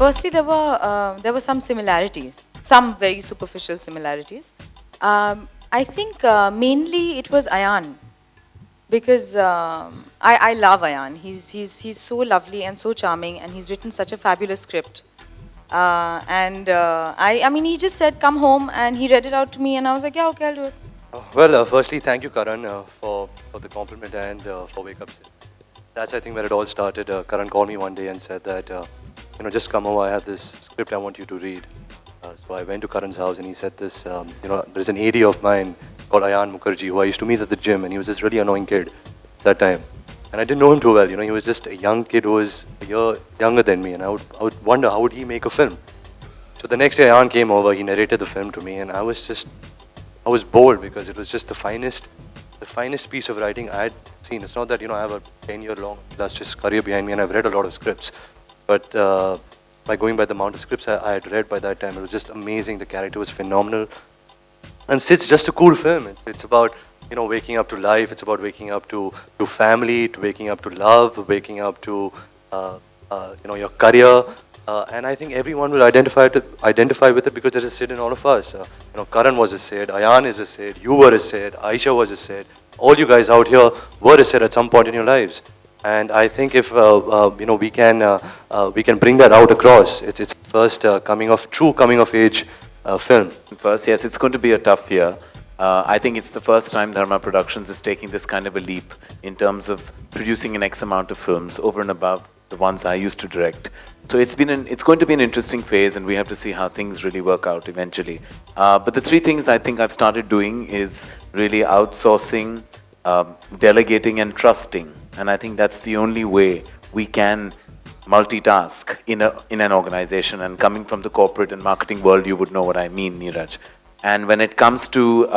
Firstly, there were some similarities, some very superficial similarities. I think mainly it was Ayan, because I love Ayan. He's so lovely and so charming, and he's written such a fabulous script. I mean, he just said, "Come home," and he read it out to me, and I was like, "Yeah, okay, I'll do it." Firstly, thank you, Karan, for the compliment and for Wake Up Sid. That's, I think, where it all started. Karan called me one day and said that, just come over, I have this script I want you to read. So I went to Karan's house and he said this, there's an AD of mine called Ayan Mukherjee who I used to meet at the gym, and he was this really annoying kid that time. And I didn't know him too well, he was just a young kid who was a year younger than me, and I would wonder, how would he make a film? So the next day Ayan came over, he narrated the film to me, and I was bored because it was just the finest piece of writing I had seen. It's not that, I have a 10-year long illustrious career behind me and I've read a lot of scripts, but by going by the amount of scripts I had read by that time, it was just amazing. The character was phenomenal. And Sid's just a cool film. It's about, waking up to life. It's about waking up to family, to waking up to love, waking up to, your career. And I think everyone will identify with it because there's a Sid in all of us. Karan was a Sid, Ayan is a Sid, you were a Sid, Aisha was a Sid. All you guys out here were a Sid at some point in your lives. And I think if we can bring that out across, it's first true coming of age film. First, yes, it's going to be a tough year. I think it's the first time Dharma Productions is taking this kind of a leap in terms of producing an X amount of films over and above the ones I used to direct. So it's going to be an interesting phase, and we have to see how things really work out eventually. But the three things I think I've started doing is really outsourcing, delegating, and trusting. And I think that's the only way we can multitask in an organization. And coming from the corporate and marketing world, you would know what I mean, Neeraj. And when it comes to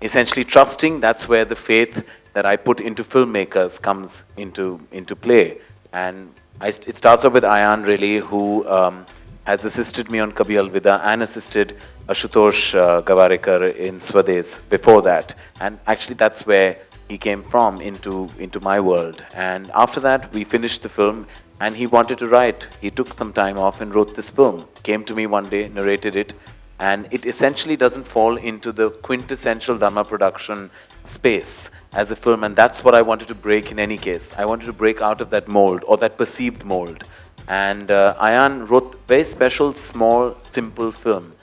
essentially trusting, that's where the faith that I put into filmmakers comes into play. And it starts off with Ayan, really, who has assisted me on Kabhi Alvida and assisted Ashutosh Gavarekar in Swades before that. And actually, that's where he came from into my world. And after that, we finished the film, and he wanted to write. He took some time off and wrote this film. Came to me one day, narrated it, and it essentially doesn't fall into the quintessential Dharma production space as a film, and that's what I wanted to break in any case. I wanted to break out of that mold, or that perceived mold. And Ayan wrote very special, small, simple film.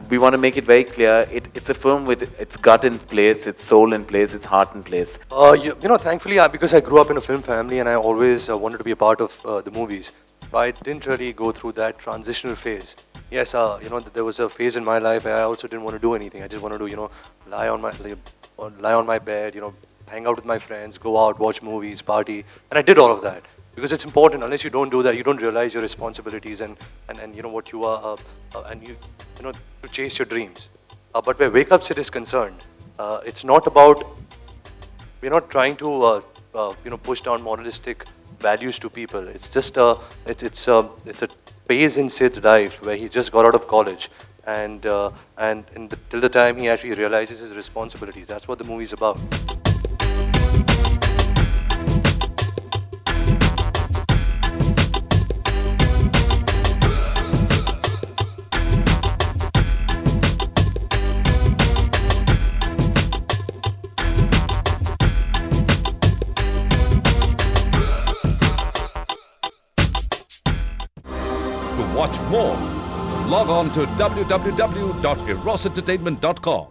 We want to make it very clear, it's a film with its gut in place, its soul in place, its heart in place. Thankfully, because I grew up in a film family and I always wanted to be a part of the movies, I didn't really go through that transitional phase. Yes, there was a phase in my life where I also didn't want to do anything. I just wanted to, lie on my bed, hang out with my friends, go out, watch movies, party, and I did all of that because it's important. Unless you don't do that, you don't realize your responsibilities and what you are, and to chase your dreams. But where Wake Up Sid is concerned, it's not about, we're not trying to push down moralistic values to people. It's just it's a phase in Sid's life where he just got out of college, and till the time he actually realizes his responsibilities. That's what the movie's about. To watch more, log on to www.erosentertainment.com.